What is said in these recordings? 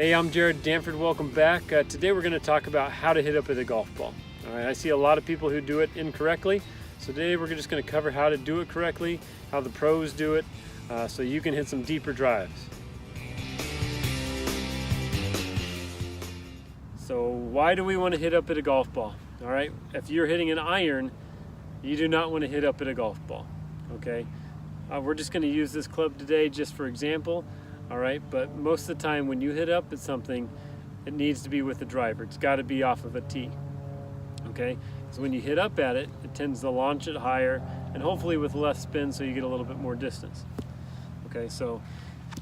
Hey, I'm Jared Danford. Welcome back. Today we're going to talk about how to hit up with a golf ball. All right, I see a lot of people who do it incorrectly. So today we're just going to cover how to do it correctly, how the pros do it, so you can hit some deeper drives. So why do we want to hit up at a golf ball? All right, if you're hitting an iron, you do not want to hit up at a golf ball. Okay, we're just going to use this club today just for example. All right, but most of the time when you hit up at something, it needs to be with the driver. It's got to be off of a tee. Okay, so when you hit up at it, it tends to launch it higher and hopefully with less spin so you get a little bit more distance. Okay, so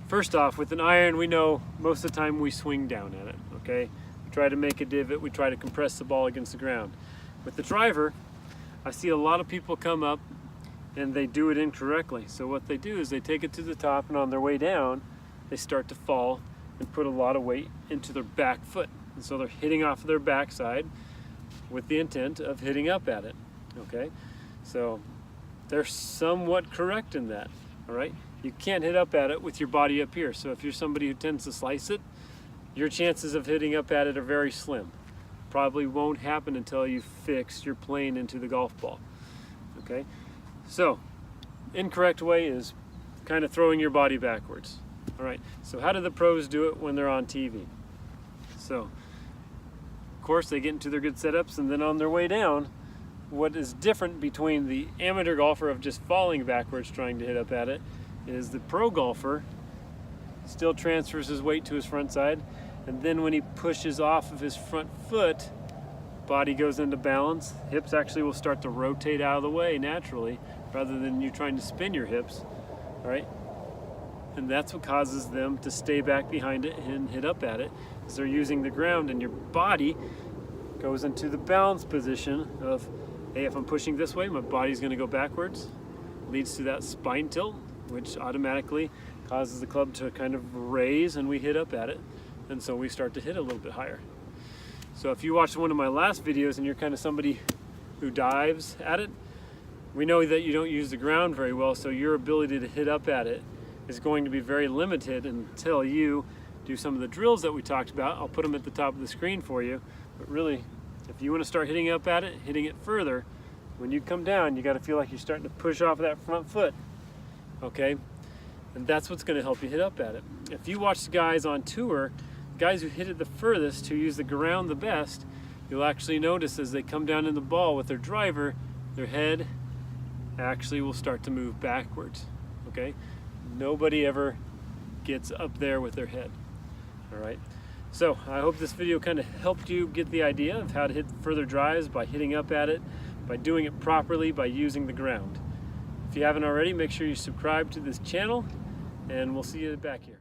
first off, with an iron, we know most of the time we swing down at it. Okay, we try to make a divot, we try to compress the ball against the ground. With the driver, I see a lot of people come up and they do it incorrectly. So what they do is they take it to the top, and on their way down they start to fall and put a lot of weight into their back foot. And so they're hitting off of their backside with the intent of hitting up at it. Okay, so they're somewhat correct in that. All right, you can't hit up at it with your body up here. So if you're somebody who tends to slice it, your chances of hitting up at it are very slim. Probably won't happen until you fix your plane into the golf ball. Okay, so incorrect way is kind of throwing your body backwards. All right, so how do the pros do it when they're on TV? So, of course, they get into their good setups, and then on their way down, what is different between the amateur golfer of just falling backwards trying to hit up at it is the pro golfer still transfers his weight to his front side, and then when he pushes off of his front foot, body goes into balance, hips actually will start to rotate out of the way naturally rather than you trying to spin your hips. All right, and that's what causes them to stay back behind it and hit up at it, is they're using the ground, and your body goes into the balance position of, hey, if I'm pushing this way, my body's going to go backwards. Leads to that spine tilt, which automatically causes the club to kind of raise, and we hit up at it, and so we start to hit a little bit higher. So if you watched one of my last videos and you're kind of somebody who dives at it, we know that you don't use the ground very well, so your ability to hit up at it is going to be very limited until you do some of the drills that we talked about. I'll put them at the top of the screen for you. But really, if you want to start hitting up at it, hitting it further, when you come down, you got to feel like you're starting to push off that front foot. Okay, and that's what's going to help you hit up at it. If you watch the guys on tour, guys who hit it the furthest, who use the ground the best, you'll actually notice as they come down in the ball with their driver, their head actually will start to move backwards. Okay, nobody ever gets up there with their head. All right, so I hope this video kind of helped you get the idea of how to hit further drives by hitting up at it, by doing it properly, by using the ground. If you haven't already, make sure you subscribe to this channel, and we'll see you back here.